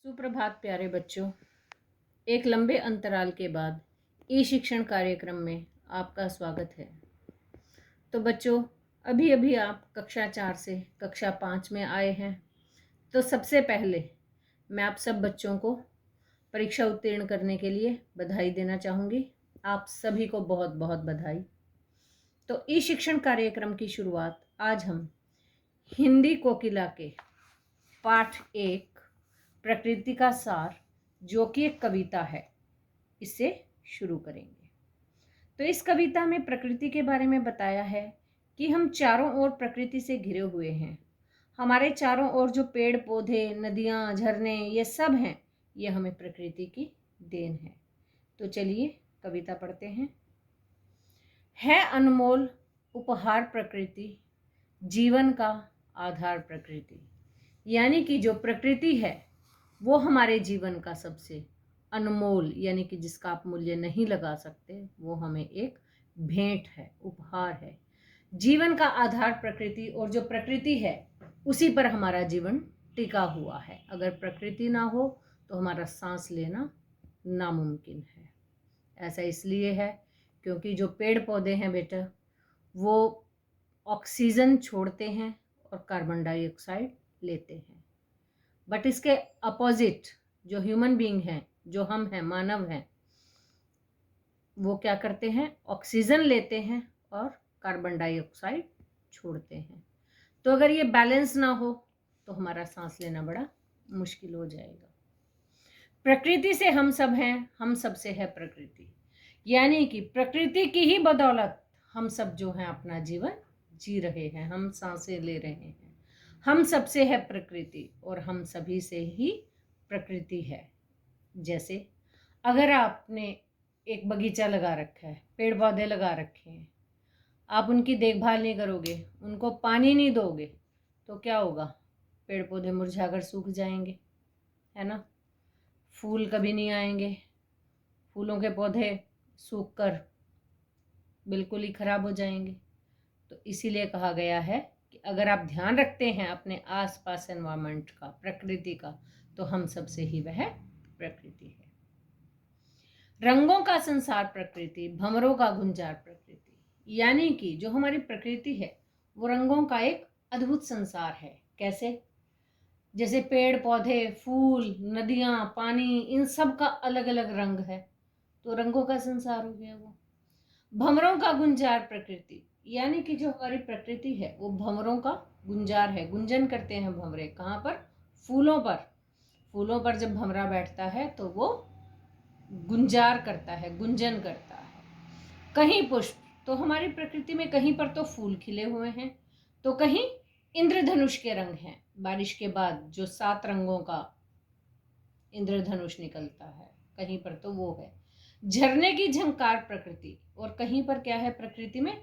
सुप्रभात प्यारे बच्चों। एक लंबे अंतराल के बाद ई शिक्षण कार्यक्रम में आपका स्वागत है। तो बच्चों, अभी अभी आप कक्षा 4 से कक्षा 5 में आए हैं। तो सबसे पहले मैं आप सब बच्चों को परीक्षा उत्तीर्ण करने के लिए बधाई देना चाहूँगी। आप सभी को बहुत बहुत बधाई। तो ई शिक्षण कार्यक्रम की शुरुआत आज हम हिंदी कोकिला के पाठ 1 प्रकृति का सार, जो कि एक कविता है, इससे शुरू करेंगे। तो इस कविता में प्रकृति के बारे में बताया है कि हम चारों ओर प्रकृति से घिरे हुए हैं। हमारे चारों ओर जो पेड़ पौधे, नदियाँ, झरने, ये सब हैं, ये हमें प्रकृति की देन है। तो चलिए कविता पढ़ते हैं। है अनमोल उपहार प्रकृति, जीवन का आधार प्रकृति। यानी कि जो प्रकृति है वो हमारे जीवन का सबसे अनमोल, यानी कि जिसका आप मूल्य नहीं लगा सकते, वो हमें एक भेंट है, उपहार है। जीवन का आधार प्रकृति, और जो प्रकृति है उसी पर हमारा जीवन टिका हुआ है। अगर प्रकृति ना हो तो हमारा सांस लेना नामुमकिन है। ऐसा इसलिए है क्योंकि जो पेड़ पौधे हैं बेटा, वो ऑक्सीजन छोड़ते हैं और कार्बन डाइऑक्साइड लेते हैं। बट इसके अपोजिट जो ह्यूमन बीइंग हैं, जो हम हैं, मानव हैं, वो क्या करते हैं? ऑक्सीजन लेते हैं और कार्बन डाइऑक्साइड छोड़ते हैं। तो अगर ये बैलेंस ना हो तो हमारा सांस लेना बड़ा मुश्किल हो जाएगा। प्रकृति से हम सब हैं, हम सब से है प्रकृति। यानी कि प्रकृति की ही बदौलत हम सब जो हैं अपना जीवन जी रहे हैं, हम सांसें ले रहे हैं। हम सबसे है प्रकृति और हम सभी से ही प्रकृति है। जैसे अगर आपने एक बगीचा लगा रखा है, पेड़ पौधे लगा रखे हैं, आप उनकी देखभाल नहीं करोगे, उनको पानी नहीं दोगे, तो क्या होगा? पेड़ पौधे मुरझाकर सूख जाएंगे, है ना? फूल कभी नहीं आएंगे, फूलों के पौधे सूखकर बिल्कुल ही खराब हो जाएंगे। तो इसीलिए कहा गया है कि अगर आप ध्यान रखते हैं अपने आसपास एनवायरनमेंट का, प्रकृति का, तो हम सबसे ही वह प्रकृति है। रंगों का संसार प्रकृति, भंवरों का गुंजार प्रकृति। यानी कि जो हमारी प्रकृति है वो रंगों का एक अद्भुत संसार है। कैसे? जैसे पेड़ पौधे, फूल, नदियाँ, पानी, इन सब का अलग अलग रंग है, तो रंगों का संसार हो गया वो। भंवरों का गुंजार प्रकृति, यानी कि जो हमारी प्रकृति है वो भंवरों का गुंजार है। गुंजन करते हैं भंवरे, कहाँ पर? फूलों पर। फूलों पर जब भंवरा बैठता है तो वो गुंजार करता है, गुंजन करता है। कहीं पुष्प, तो हमारी प्रकृति में कहीं पर तो फूल खिले हुए हैं, तो कहीं इंद्रधनुष के रंग हैं। बारिश के बाद जो 7 रंगों का इंद्रधनुष निकलता है, कहीं पर तो वो है। झरने की झंकार प्रकृति, और कहीं पर क्या है प्रकृति में?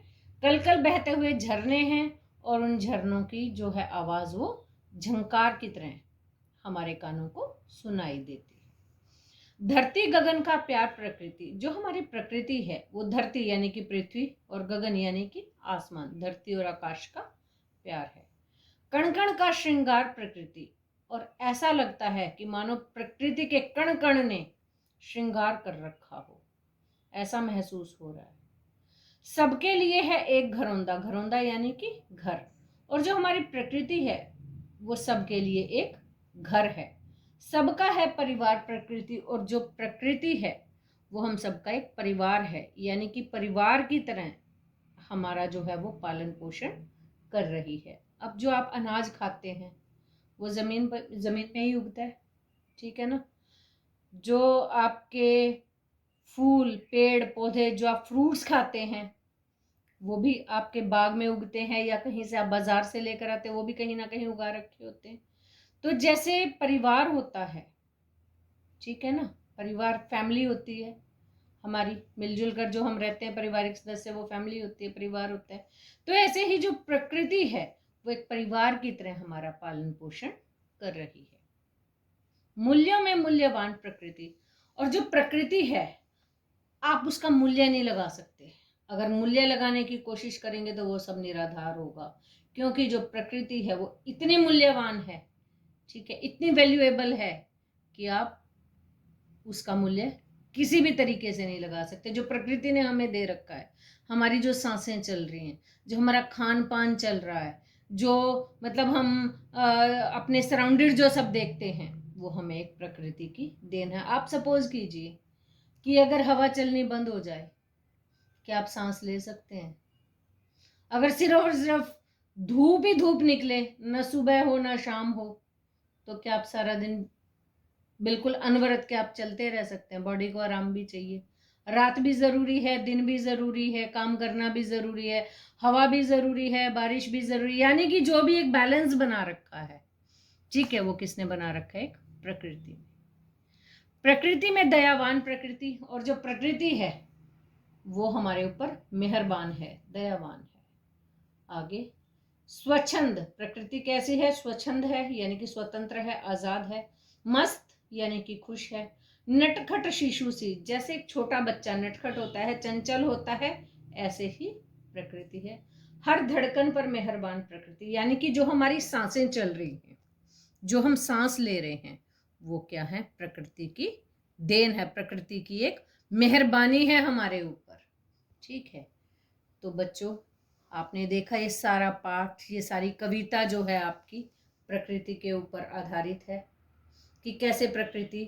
कल कल बहते हुए झरने हैं, और उन झरनों की जो है आवाज वो झंकार की तरह हमारे कानों को सुनाई देती है। धरती गगन का प्यार प्रकृति, जो हमारी प्रकृति है वो धरती यानी कि पृथ्वी, और गगन यानी कि आसमान, धरती और आकाश का प्यार है। कण कण का श्रृंगार प्रकृति, और ऐसा लगता है कि मानो प्रकृति के कण कण ने श्रृंगार कर रखा हो, ऐसा महसूस हो रहा है। सबके लिए है एक घरौंदा, घरौंदा यानी कि घर, और जो हमारी प्रकृति है वो सबके लिए एक घर है। सबका है परिवार प्रकृति, और जो प्रकृति है वो हम सबका एक परिवार है, यानी कि परिवार की तरह हमारा जो है वो पालन पोषण कर रही है। अब जो आप अनाज खाते हैं वो जमीन में ही उगता है, ठीक है ना? जो आपके फूल, पेड़ पौधे, जो आप फ्रूट्स खाते हैं वो भी आपके बाग में उगते हैं, या कहीं से आप बाजार से लेकर आते हैं, वो भी कहीं ना कहीं उगा रखे होते हैं। तो जैसे परिवार होता है, ठीक है ना, परिवार फैमिली होती है हमारी, मिलजुल कर जो हम रहते हैं पारिवारिक सदस्य, वो फैमिली होती है, परिवार होता है। तो ऐसे ही जो प्रकृति है वो एक परिवार की तरह हमारा पालन पोषण कर रही है। मूल्यों में मूल्यवान प्रकृति, और जो प्रकृति है आप उसका मूल्य नहीं लगा सकते। अगर मूल्य लगाने की कोशिश करेंगे तो वो सब निराधार होगा, क्योंकि जो प्रकृति है वो इतनी मूल्यवान है, ठीक है, इतनी वैल्यूएबल है कि आप उसका मूल्य किसी भी तरीके से नहीं लगा सकते। जो प्रकृति ने हमें दे रखा है, हमारी जो सांसें चल रही हैं, जो हमारा खान पान चल रहा है, जो मतलब हम अपने सराउंडेड जो सब देखते हैं, वो हमें एक प्रकृति की देन है। आप सपोज कीजिए कि अगर हवा चलनी बंद हो जाए, क्या आप सांस ले सकते हैं? अगर सिर्फ और सिर्फ धूप ही धूप निकले, न सुबह हो न शाम हो, तो क्या आप सारा दिन बिल्कुल अनवरत के आप चलते रह सकते हैं? बॉडी को आराम भी चाहिए, रात भी ज़रूरी है, दिन भी ज़रूरी है, काम करना भी ज़रूरी है, हवा भी ज़रूरी है, बारिश भी ज़रूरी, यानी कि जो भी एक बैलेंस बना रखा है, ठीक है, वो किसने बना रखा है? एक प्रकृति। प्रकृति में दयावान प्रकृति, और जो प्रकृति है वो हमारे ऊपर मेहरबान है, दयावान है। आगे, स्वच्छंद प्रकृति कैसी है? स्वच्छंद है, यानी कि स्वतंत्र है, आजाद है। मस्त यानी कि खुश है। नटखट शिशु सी, जैसे एक छोटा बच्चा नटखट होता है, चंचल होता है, ऐसे ही प्रकृति है। हर धड़कन पर मेहरबान प्रकृति, यानी कि जो हमारी सांसें चल रही हैं, जो हम सांस ले रहे हैं, वो क्या है? प्रकृति की देन है, प्रकृति की एक मेहरबानी है हमारे ऊपर, ठीक है। तो बच्चों, आपने देखा ये सारा पाठ, ये सारी कविता जो है आपकी प्रकृति के ऊपर आधारित है कि कैसे प्रकृति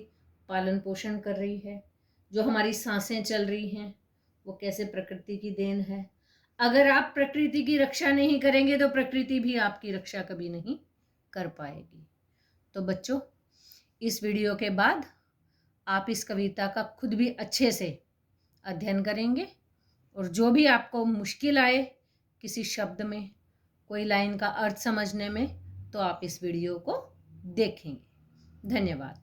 पालन पोषण कर रही है। जो हमारी सांसें चल रही हैं, वो कैसे प्रकृति की देन है। अगर आप प्रकृति की रक्षा नहीं करेंगे तो प्रकृति भी आपकी रक्षा कभी नहीं कर पाएगी। तो बच्चों, इस वीडियो के बाद आप इस कविता का खुद भी अच्छे से अध्ययन करेंगे, और जो भी आपको मुश्किल आए किसी शब्द में, कोई लाइन का अर्थ समझने में, तो आप इस वीडियो को देखेंगे। धन्यवाद।